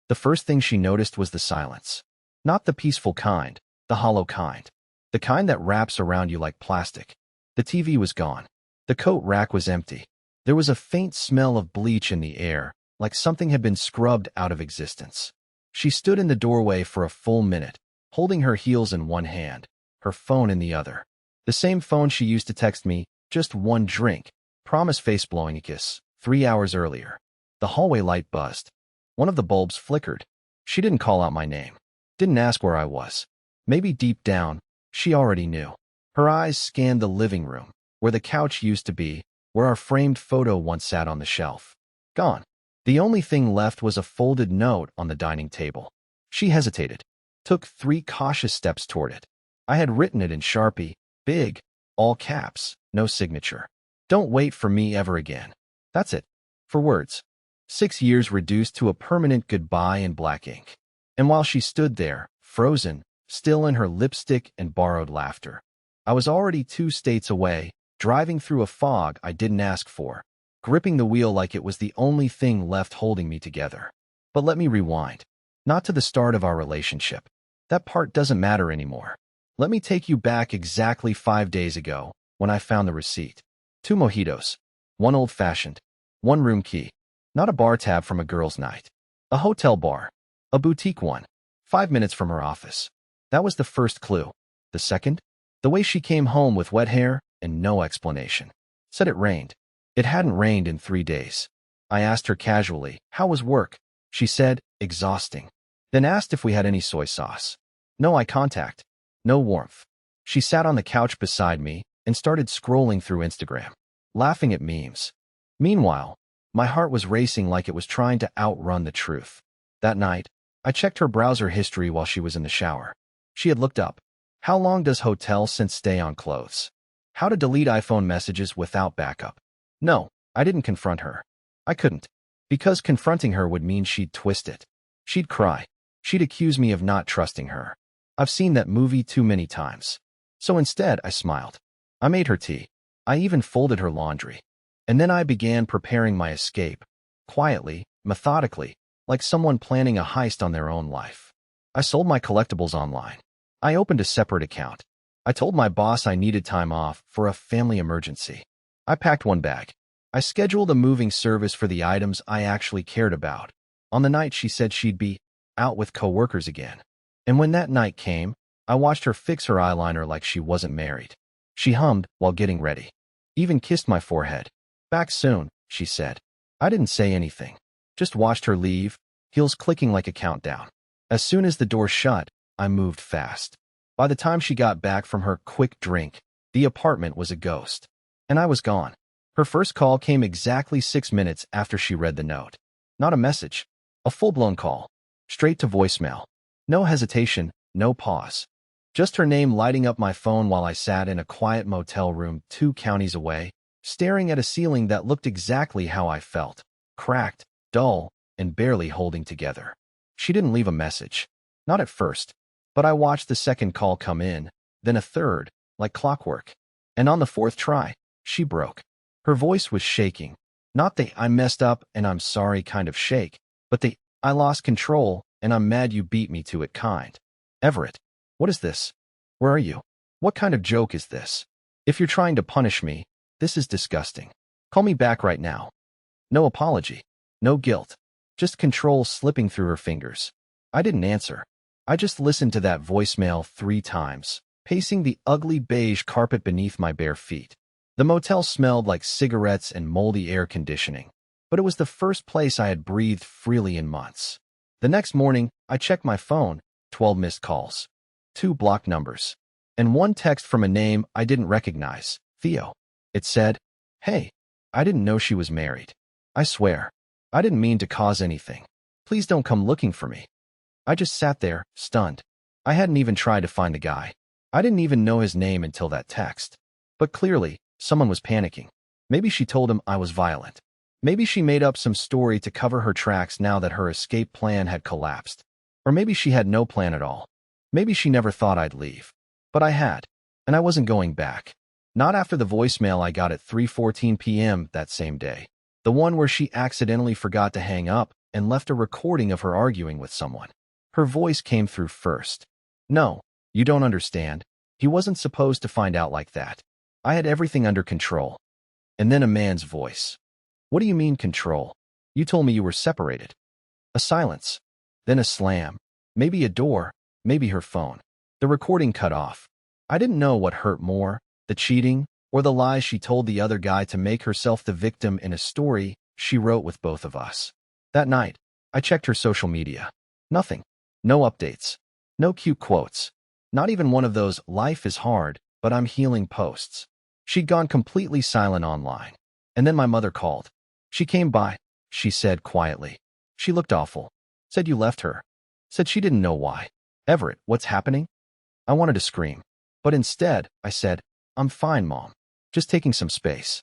The first thing she noticed was the silence. Not the peaceful kind, the hollow kind. The kind that wraps around you like plastic. The TV was gone. The coat rack was empty. There was a faint smell of bleach in the air, like something had been scrubbed out of existence. She stood in the doorway for a full minute, holding her heels in one hand, her phone in the other. The same phone she used to text me, "Just one drink. Promise face blowing a kiss," 3 hours earlier. The hallway light buzzed. One of the bulbs flickered. She didn't call out my name. Didn't ask where I was. Maybe deep down, she already knew. Her eyes scanned the living room, where the couch used to be, where our framed photo once sat on the shelf. Gone. The only thing left was a folded note on the dining table. She hesitated, took 3 cautious steps toward it. I had written it in Sharpie, big, all caps, no signature. "Don't wait for me ever again." That's it. For words. 6 years reduced to a permanent goodbye in black ink. And while she stood there, frozen, still in her lipstick and borrowed laughter, I was already 2 states away, driving through a fog I didn't ask for, gripping the wheel like it was the only thing left holding me together. But let me rewind. Not to the start of our relationship. That part doesn't matter anymore. Let me take you back exactly 5 days ago, when I found the receipt. 2 mojitos. 1 old-fashioned. 1 room key. Not a bar tab from a girl's night. A hotel bar. A boutique one. 5 minutes from her office. That was the first clue. The second? The way she came home with wet hair and no explanation. Said it rained. It hadn't rained in 3 days. I asked her casually, "How was work?" She said, "Exhausting." Then asked if we had any soy sauce. No eye contact. No warmth. She sat on the couch beside me and started scrolling through Instagram, laughing at memes. Meanwhile, my heart was racing like it was trying to outrun the truth. That night, I checked her browser history while she was in the shower. She had looked up, "How long does hotel scent stay on clothes? How to delete iPhone messages without backup." No, I didn't confront her. I couldn't. Because confronting her would mean she'd twist it. She'd cry. She'd accuse me of not trusting her. I've seen that movie too many times. So instead, I smiled. I made her tea. I even folded her laundry. And then I began preparing my escape. Quietly, methodically, like someone planning a heist on their own life. I sold my collectibles online. I opened a separate account. I told my boss I needed time off for a family emergency. I packed 1 bag. I scheduled a moving service for the items I actually cared about. On the night she said she'd be out with coworkers again. And when that night came, I watched her fix her eyeliner like she wasn't married. She hummed while getting ready. Even kissed my forehead. "Back soon," she said. I didn't say anything. Just watched her leave, heels clicking like a countdown. As soon as the door shut, I moved fast. By the time she got back from her quick drink, the apartment was a ghost. And I was gone. Her first call came exactly 6 minutes after she read the note. Not a message. A full-blown call. Straight to voicemail. No hesitation, no pause. Just her name lighting up my phone while I sat in a quiet motel room 2 counties away, staring at a ceiling that looked exactly how I felt. Cracked, dull, and barely holding together. She didn't leave a message. Not at first. But I watched the second call come in, then a third, like clockwork. And on the 4th try, she broke. Her voice was shaking. Not the "I messed up and I'm sorry" kind of shake, but the "I lost control and I'm mad you beat me to it" kind. "Everett, what is this? Where are you? What kind of joke is this? If you're trying to punish me, this is disgusting. Call me back right now." No apology. No guilt. Just control slipping through her fingers. I didn't answer. I just listened to that voicemail 3 times, pacing the ugly beige carpet beneath my bare feet. The motel smelled like cigarettes and moldy air conditioning, but it was the first place I had breathed freely in months. The next morning, I checked my phone, 12 missed calls, 2 blocked numbers, and 1 text from a name I didn't recognize, Theo. It said, "Hey, I didn't know she was married. I swear, I didn't mean to cause anything. Please don't come looking for me." I just sat there, stunned. I hadn't even tried to find the guy. I didn't even know his name until that text. But clearly, someone was panicking. Maybe she told him I was violent. Maybe she made up some story to cover her tracks now that her escape plan had collapsed. Or maybe she had no plan at all. Maybe she never thought I'd leave. But I had. And I wasn't going back. Not after the voicemail I got at 3:14 p.m. that same day. The one where she accidentally forgot to hang up and left a recording of her arguing with someone. Her voice came through first. "No, you don't understand. He wasn't supposed to find out like that. I had everything under control." And then a man's voice. "What do you mean control? You told me you were separated." A silence. Then a slam. Maybe a door, maybe her phone. The recording cut off. I didn't know what hurt more, the cheating, or the lies she told the other guy to make herself the victim in a story she wrote with both of us. That night, I checked her social media. Nothing. No updates. No cute quotes. Not even one of those "life is hard, but I'm healing" posts. She'd gone completely silent online. And then my mother called. "She came by," she said quietly. "She looked awful. Said you left her. Said she didn't know why." "Everett, what's happening?" I wanted to scream. But instead, I said, "I'm fine, Mom. Just taking some space."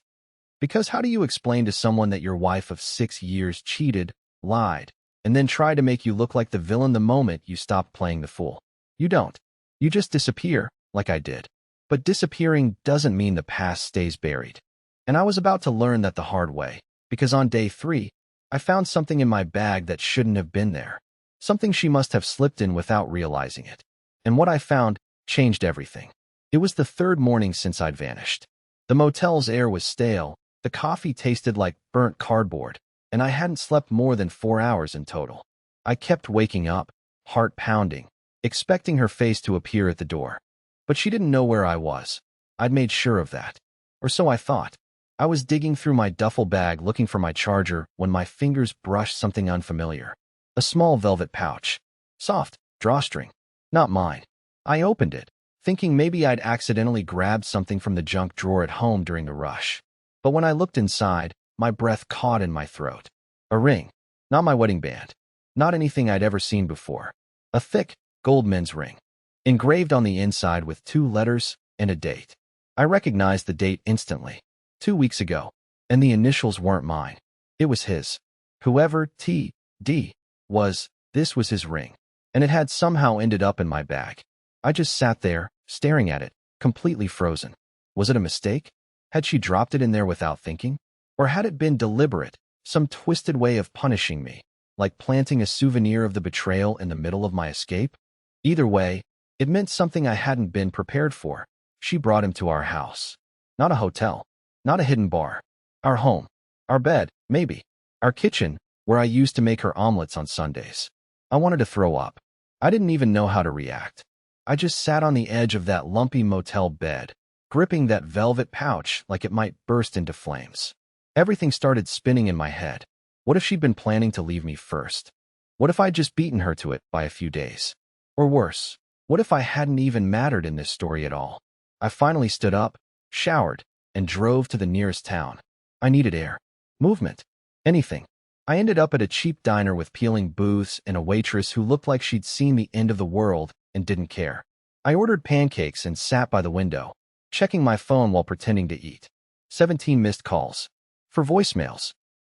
Because how do you explain to someone that your wife of 6 years cheated, lied, and then tried to make you look like the villain the moment you stopped playing the fool? You don't. You just disappear, like I did. But disappearing doesn't mean the past stays buried. And I was about to learn that the hard way, because on day 3, I found something in my bag that shouldn't have been there. Something she must have slipped in without realizing it. And what I found changed everything. It was the 3rd morning since I'd vanished. The motel's air was stale, the coffee tasted like burnt cardboard, and I hadn't slept more than 4 hours in total. I kept waking up, heart pounding, expecting her face to appear at the door. But she didn't know where I was. I'd made sure of that. Or so I thought. I was digging through my duffel bag looking for my charger when my fingers brushed something unfamiliar. A small velvet pouch. Soft, drawstring. Not mine. I opened it, thinking maybe I'd accidentally grabbed something from the junk drawer at home during the rush. But when I looked inside, my breath caught in my throat. A ring. Not my wedding band. Not anything I'd ever seen before. A thick, gold men's ring. Engraved on the inside with 2 letters and a date. I recognized the date instantly. 2 weeks ago. And the initials weren't mine. It was his. Whoever T.D. was, this was his ring. And it had somehow ended up in my bag. I just sat there, staring at it, completely frozen. Was it a mistake? Had she dropped it in there without thinking? Or had it been deliberate, some twisted way of punishing me, like planting a souvenir of the betrayal in the middle of my escape? Either way, it meant something I hadn't been prepared for. She brought him to our house. Not a hotel. Not a hidden bar. Our home. Our bed, maybe. Our kitchen, where I used to make her omelets on Sundays. I wanted to throw up. I didn't even know how to react. I just sat on the edge of that lumpy motel bed, gripping that velvet pouch like it might burst into flames. Everything started spinning in my head. What if she'd been planning to leave me first? What if I'd just beaten her to it by a few days? Or worse, what if I hadn't even mattered in this story at all? I finally stood up, showered, and drove to the nearest town. I needed air. Movement. Anything. I ended up at a cheap diner with peeling booths and a waitress who looked like she'd seen the end of the world and didn't care. I ordered pancakes and sat by the window, checking my phone while pretending to eat. 17 missed calls. For voicemails.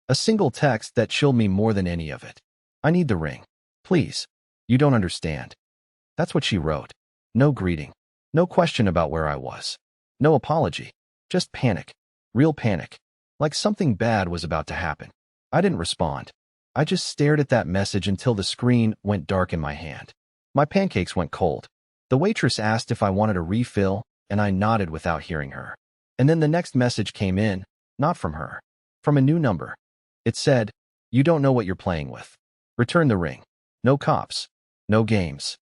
A single text that chilled me more than any of it. "I need the ring. Please. You don't understand." That's what she wrote. No greeting. No question about where I was. No apology. Just panic. Real panic. Like something bad was about to happen. I didn't respond. I just stared at that message until the screen went dark in my hand. My pancakes went cold. The waitress asked if I wanted a refill, and I nodded without hearing her. And then the next message came in, not from her. From a new number. It said, "You don't know what you're playing with. Return the ring. No cops. No games."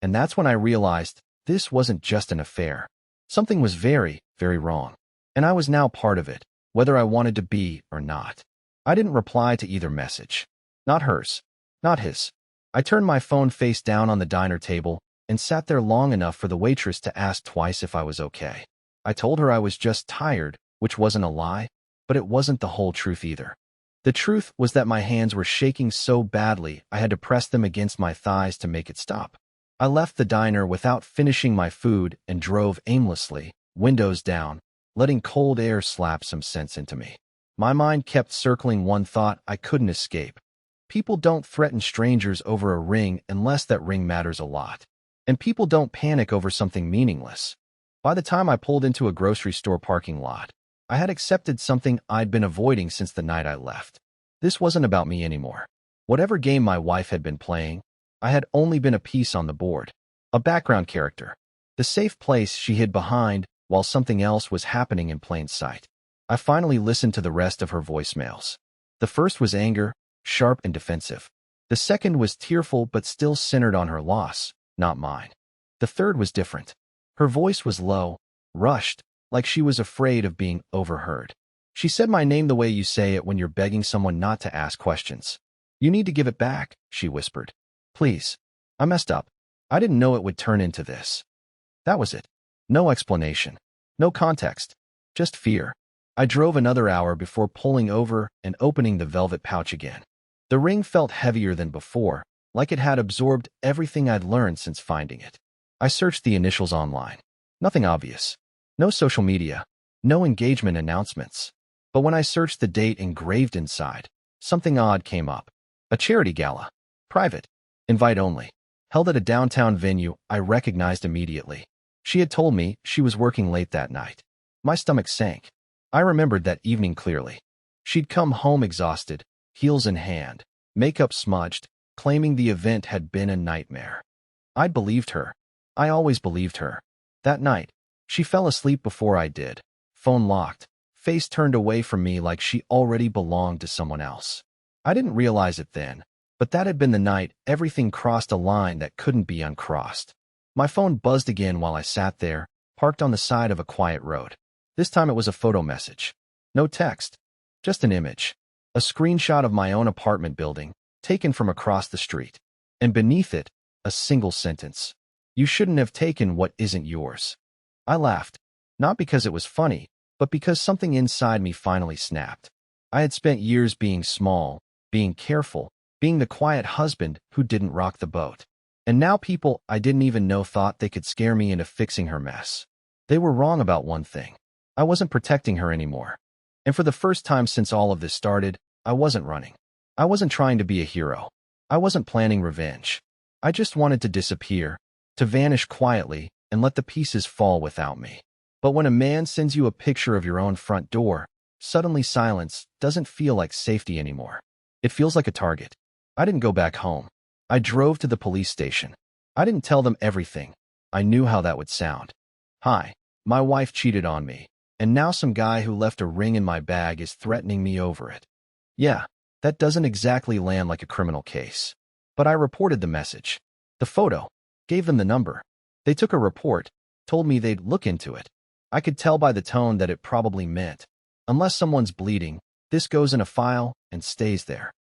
And that's when I realized this wasn't just an affair. Something was very, very wrong. And I was now part of it, whether I wanted to be or not. I didn't reply to either message. Not hers. Not his. I turned my phone face down on the diner table and sat there long enough for the waitress to ask twice if I was okay. I told her I was just tired, which wasn't a lie, but it wasn't the whole truth either. The truth was that my hands were shaking so badly I had to press them against my thighs to make it stop. I left the diner without finishing my food and drove aimlessly, windows down, letting cold air slap some sense into me. My mind kept circling one thought I couldn't escape. People don't threaten strangers over a ring unless that ring matters a lot. And people don't panic over something meaningless. By the time I pulled into a grocery store parking lot, I had accepted something I'd been avoiding since the night I left. This wasn't about me anymore. Whatever game my wife had been playing, I had only been a piece on the board, a background character, the safe place she hid behind while something else was happening in plain sight. I finally listened to the rest of her voicemails. The first was anger, sharp and defensive. The second was tearful but still centered on her loss, not mine. The third was different. Her voice was low, rushed, like she was afraid of being overheard. She said my name the way you say it when you're begging someone not to ask questions. You need to give it back, she whispered. Please. I messed up. I didn't know it would turn into this. That was it. No explanation. No context. Just fear. I drove another hour before pulling over and opening the velvet pouch again. The ring felt heavier than before, like it had absorbed everything I'd learned since finding it. I searched the initials online. Nothing obvious. No social media. No engagement announcements. But when I searched the date engraved inside, something odd came up. A charity gala. Private. Invite only. Held at a downtown venue I recognized immediately. She had told me she was working late that night. My stomach sank. I remembered that evening clearly. She'd come home exhausted, heels in hand, makeup smudged, claiming the event had been a nightmare. I'd believed her. I always believed her. That night, she fell asleep before I did, phone locked, face turned away from me like she already belonged to someone else. I didn't realize it then, but that had been the night everything crossed a line that couldn't be uncrossed. My phone buzzed again while I sat there, parked on the side of a quiet road. This time it was a photo message. No text, just an image. A screenshot of my own apartment building, taken from across the street. And beneath it, a single sentence. You shouldn't have taken what isn't yours. I laughed, not because it was funny, but because something inside me finally snapped. I had spent years being small, being careful, being the quiet husband who didn't rock the boat. And now people I didn't even know thought they could scare me into fixing her mess. They were wrong about one thing. I wasn't protecting her anymore. And for the first time since all of this started, I wasn't running. I wasn't trying to be a hero. I wasn't planning revenge. I just wanted to disappear, to vanish quietly and let the pieces fall without me. But when a man sends you a picture of your own front door, suddenly silence doesn't feel like safety anymore. It feels like a target. I didn't go back home. I drove to the police station. I didn't tell them everything. I knew how that would sound. Hi, my wife cheated on me. And now some guy who left a ring in my bag is threatening me over it. Yeah, that doesn't exactly land like a criminal case. But I reported the message. The photo. Gave them the number. They took a report, told me they'd look into it. I could tell by the tone that it probably meant, unless someone's bleeding, this goes in a file and stays there.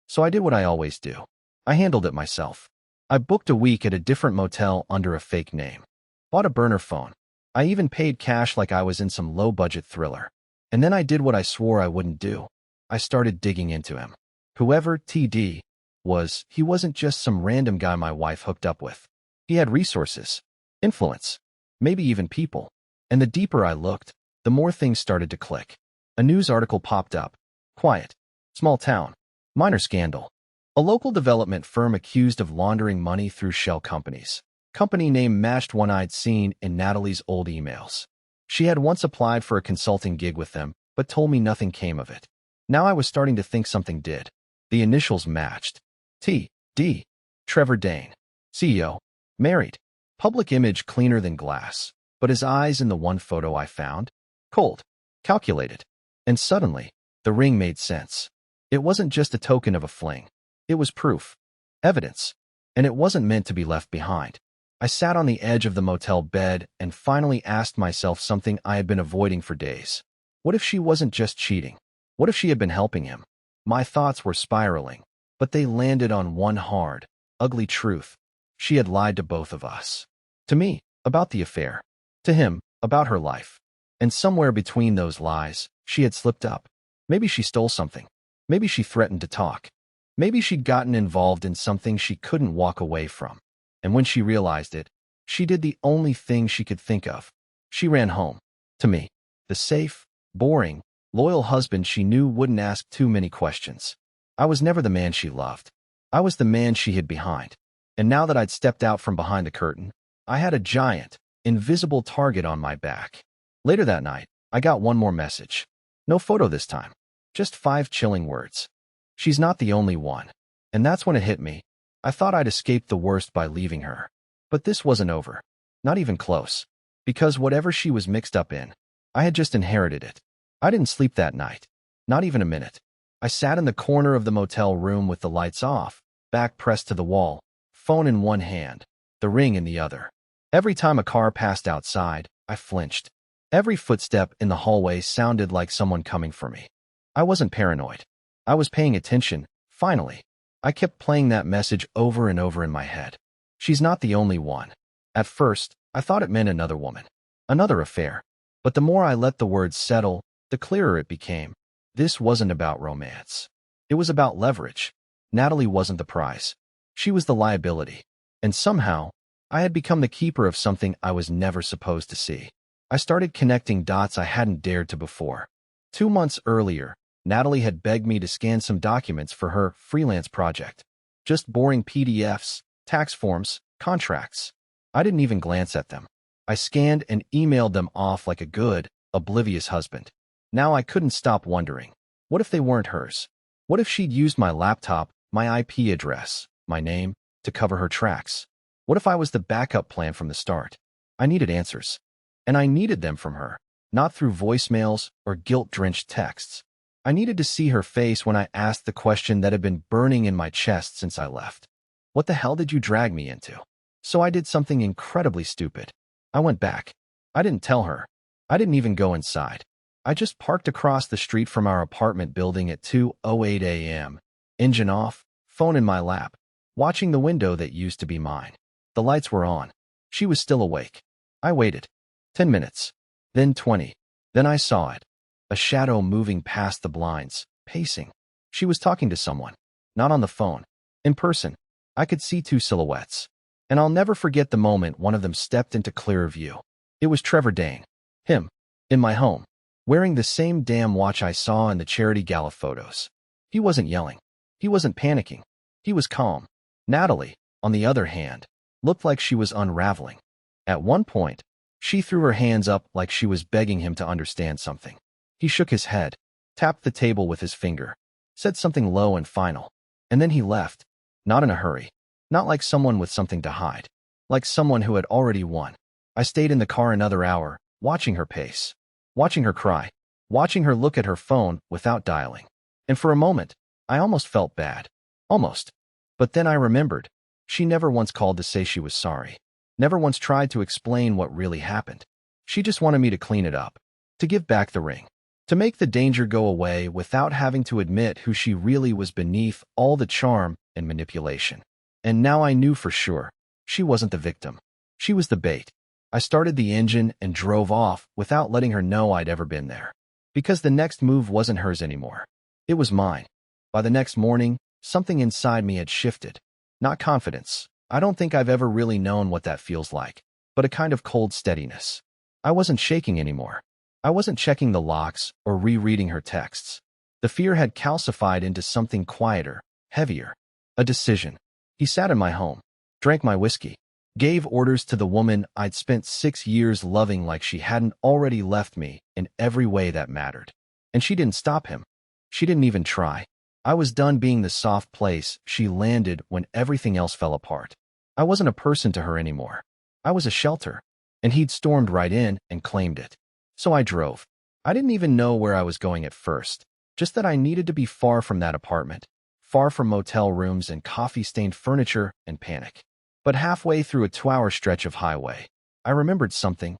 So I did what I always do. I handled it myself. I booked a week at a different motel under a fake name. Bought a burner phone. I even paid cash like I was in some low-budget thriller. And then I did what I swore I wouldn't do. I started digging into him. Whoever TD was, he wasn't just some random guy my wife hooked up with. He had resources, influence, maybe even people. And the deeper I looked, the more things started to click. A news article popped up. Quiet. Small town. Minor scandal. A local development firm accused of laundering money through shell companies. Company name matched one I'd seen in Natalie's old emails. She had once applied for a consulting gig with them, but told me nothing came of it. Now I was starting to think something did. The initials matched. T.D. Trevor Dane. CEO. Married. Public image cleaner than glass. But his eyes in the one photo I found? Cold. Calculated. And suddenly, the ring made sense. It wasn't just a token of a fling. It was proof. Evidence. And it wasn't meant to be left behind. I sat on the edge of the motel bed and finally asked myself something I had been avoiding for days. What if she wasn't just cheating? What if she had been helping him? My thoughts were spiraling, but they landed on one hard, ugly truth. She had lied to both of us. To me, about the affair. To him, about her life. And somewhere between those lies, she had slipped up. Maybe she stole something. Maybe she threatened to talk. Maybe she'd gotten involved in something she couldn't walk away from. And when she realized it, she did the only thing she could think of. She ran home. To me. The safe, boring, loyal husband she knew wouldn't ask too many questions. I was never the man she loved. I was the man she hid behind. And now that I'd stepped out from behind the curtain, I had a giant, invisible target on my back. Later that night, I got one more message. No photo this time. Just 5 chilling words. She's not the only one. And that's when it hit me. I thought I'd escaped the worst by leaving her. But this wasn't over. Not even close. Because whatever she was mixed up in, I had just inherited it. I didn't sleep that night. Not even a minute. I sat in the corner of the motel room with the lights off, back pressed to the wall, phone in one hand, the ring in the other. Every time a car passed outside, I flinched. Every footstep in the hallway sounded like someone coming for me. I wasn't paranoid. I was paying attention, finally. I kept playing that message over and over in my head. She's not the only one. At first, I thought it meant another woman. Another affair. But the more I let the words settle, the clearer it became. This wasn't about romance. It was about leverage. Natalie wasn't the prize. She was the liability. And somehow, I had become the keeper of something I was never supposed to see. I started connecting dots I hadn't dared to before. 2 months earlier, Natalie had begged me to scan some documents for her freelance project. Just boring PDFs, tax forms, contracts. I didn't even glance at them. I scanned and emailed them off like a good, oblivious husband. Now I couldn't stop wondering, what if they weren't hers? What if she'd used my laptop, my IP address, my name, to cover her tracks? What if I was the backup plan from the start? I needed answers. And I needed them from her, not through voicemails or guilt-drenched texts. I needed to see her face when I asked the question that had been burning in my chest since I left. What the hell did you drag me into? So I did something incredibly stupid. I went back. I didn't tell her. I didn't even go inside. I just parked across the street from our apartment building at 2:08 a.m., engine off, phone in my lap, watching the window that used to be mine. The lights were on. She was still awake. I waited. 10 minutes. Then 20. Then I saw it. A shadow moving past the blinds, pacing. She was talking to someone. Not on the phone. In person. I could see 2 silhouettes. And I'll never forget the moment one of them stepped into clearer view. It was Trevor Dane. Him. In my home. Wearing the same damn watch I saw in the charity gala photos. He wasn't yelling. He wasn't panicking. He was calm. Natalie, on the other hand, looked like she was unraveling. At one point, she threw her hands up like she was begging him to understand something. He shook his head, tapped the table with his finger, said something low and final, and then he left, not in a hurry, not like someone with something to hide, like someone who had already won. I stayed in the car another hour, watching her pace. Watching her cry, watching her look at her phone without dialing. And for a moment, I almost felt bad. Almost. But then I remembered. She never once called to say she was sorry. Never once tried to explain what really happened. She just wanted me to clean it up. To give back the ring. To make the danger go away without having to admit who she really was beneath all the charm and manipulation. And now I knew for sure. She wasn't the victim. She was the bait. I started the engine and drove off without letting her know I'd ever been there. Because the next move wasn't hers anymore. It was mine. By the next morning, something inside me had shifted. Not confidence. I don't think I've ever really known what that feels like. But a kind of cold steadiness. I wasn't shaking anymore. I wasn't checking the locks or rereading her texts. The fear had calcified into something quieter, heavier. A decision. He sat in my home. Drank my whiskey. Gave orders to the woman I'd spent 6 years loving like she hadn't already left me in every way that mattered. And she didn't stop him. She didn't even try. I was done being the soft place she landed when everything else fell apart. I wasn't a person to her anymore. I was a shelter. And he'd stormed right in and claimed it. So I drove. I didn't even know where I was going at first. Just that I needed to be far from that apartment. Far from motel rooms and coffee-stained furniture and panic. But halfway through a 2-hour stretch of highway, I remembered something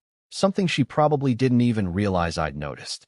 she probably didn't even realize I'd noticed.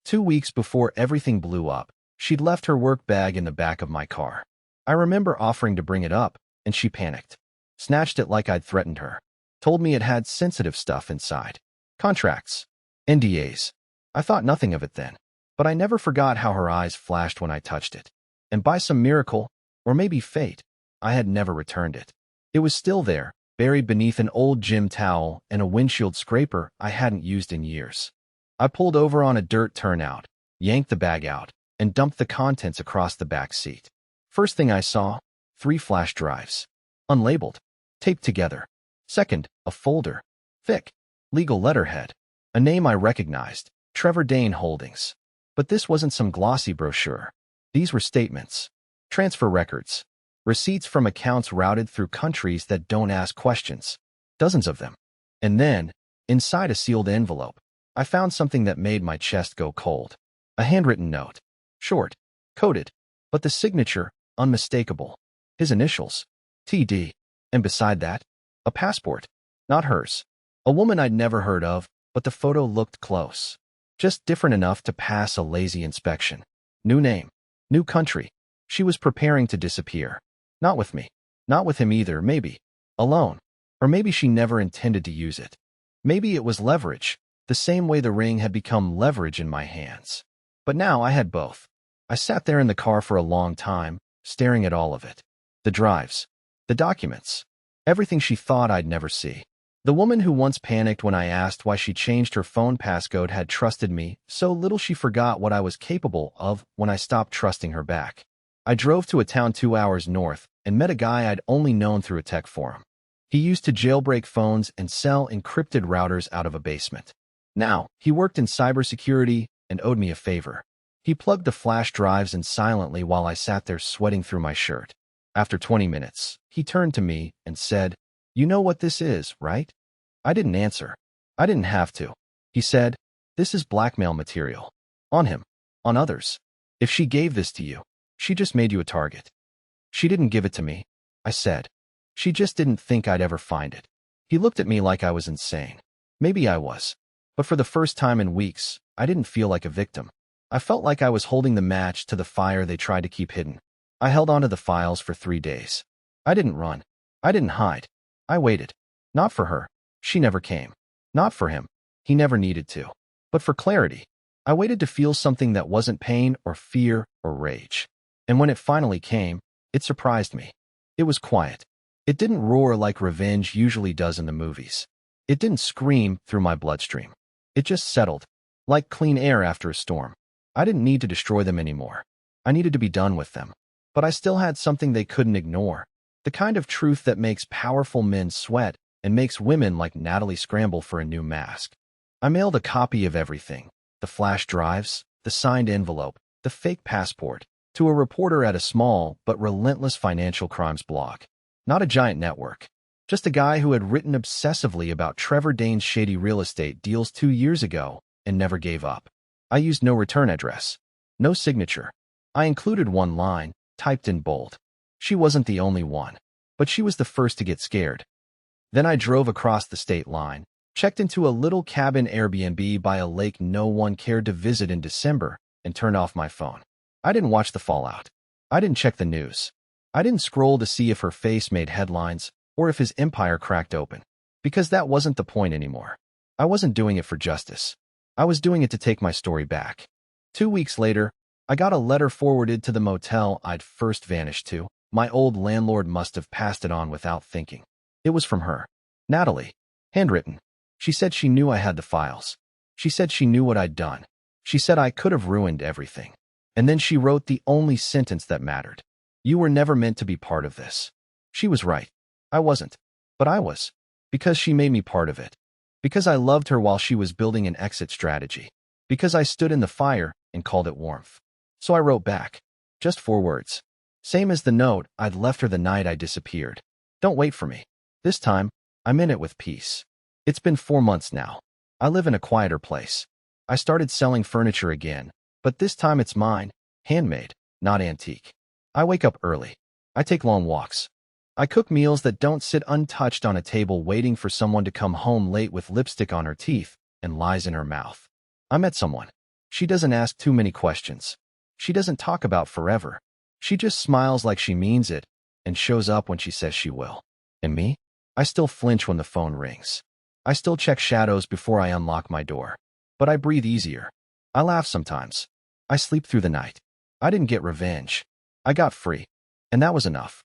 2 weeks before everything blew up, she'd left her work bag in the back of my car. I remember offering to bring it up, and she panicked. Snatched it like I'd threatened her. Told me it had sensitive stuff inside. Contracts. NDAs. I thought nothing of it then, but I never forgot how her eyes flashed when I touched it. And by some miracle, or maybe fate, I had never returned it. It was still there, buried beneath an old gym towel and a windshield scraper I hadn't used in years. I pulled over on a dirt turnout, yanked the bag out, and dumped the contents across the back seat. First thing I saw, 3 flash drives. Unlabeled. Taped together. Second, a folder. Thick. Legal letterhead. A name I recognized. Trevor Dane Holdings. But this wasn't some glossy brochure. These were statements. Transfer records. Receipts from accounts routed through countries that don't ask questions. Dozens of them. And then, inside a sealed envelope, I found something that made my chest go cold. A handwritten note. Short. Coded. But the signature, unmistakable. His initials. TD. And beside that, a passport. Not hers. A woman I'd never heard of, but the photo looked close. Just different enough to pass a lazy inspection. New name. New country. She was preparing to disappear. Not with me. Not with him either, maybe. Alone. Or maybe she never intended to use it. Maybe it was leverage, the same way the ring had become leverage in my hands. But now I had both. I sat there in the car for a long time, staring at all of it. The drives. The documents. Everything she thought I'd never see. The woman who once panicked when I asked why she changed her phone passcode had trusted me so little she forgot what I was capable of when I stopped trusting her back. I drove to a town 2 hours north and met a guy I'd only known through a tech forum. He used to jailbreak phones and sell encrypted routers out of a basement. Now, he worked in cybersecurity and owed me a favor. He plugged the flash drives in silently while I sat there sweating through my shirt. After 20 minutes, he turned to me and said, "You know what this is, right?" I didn't answer. I didn't have to. He said, "This is blackmail material. On him. On others. If she gave this to you, she just made you a target." "She didn't give it to me," I said. "She just didn't think I'd ever find it." He looked at me like I was insane. Maybe I was. But for the first time in weeks, I didn't feel like a victim. I felt like I was holding the match to the fire they tried to keep hidden. I held onto the files for 3 days. I didn't run. I didn't hide. I waited. Not for her. She never came. Not for him. He never needed to. But for clarity. I waited to feel something that wasn't pain or fear or rage. And when it finally came, it surprised me. It was quiet. It didn't roar like revenge usually does in the movies. It didn't scream through my bloodstream. It just settled, like clean air after a storm. I didn't need to destroy them anymore. I needed to be done with them. But I still had something they couldn't ignore. The kind of truth that makes powerful men sweat and makes women like Natalie scramble for a new mask. I mailed a copy of everything. The flash drives, the signed envelope, the fake passport, to a reporter at a small but relentless financial crimes blog. Not a giant network. Just a guy who had written obsessively about Trevor Dane's shady real estate deals 2 years ago and never gave up. I used no return address. No signature. I included one line, typed in bold. She wasn't the only one. But she was the first to get scared. Then I drove across the state line, checked into a little cabin Airbnb by a lake no one cared to visit in December, and turned off my phone. I didn't watch the fallout. I didn't check the news. I didn't scroll to see if her face made headlines or if his empire cracked open. Because that wasn't the point anymore. I wasn't doing it for justice. I was doing it to take my story back. 2 weeks later, I got a letter forwarded to the motel I'd first vanished to. My old landlord must have passed it on without thinking. It was from her. Natalie. Handwritten. She said she knew I had the files. She said she knew what I'd done. She said I could have ruined everything. And then she wrote the only sentence that mattered. "You were never meant to be part of this." She was right. I wasn't. But I was. Because she made me part of it. Because I loved her while she was building an exit strategy. Because I stood in the fire and called it warmth. So I wrote back. Just 4 words. Same as the note I'd left her the night I disappeared. "Don't wait for me." This time, I meant it with peace. It's been 4 months now. I live in a quieter place. I started selling furniture again, but this time it's mine, handmade, not antique. I wake up early. I take long walks. I cook meals that don't sit untouched on a table waiting for someone to come home late with lipstick on her teeth and lies in her mouth. I met someone. She doesn't ask too many questions. She doesn't talk about forever. She just smiles like she means it and shows up when she says she will. And me? I still flinch when the phone rings. I still check shadows before I unlock my door. But I breathe easier. I laugh sometimes. I sleep through the night. I didn't get revenge. I got free. And that was enough.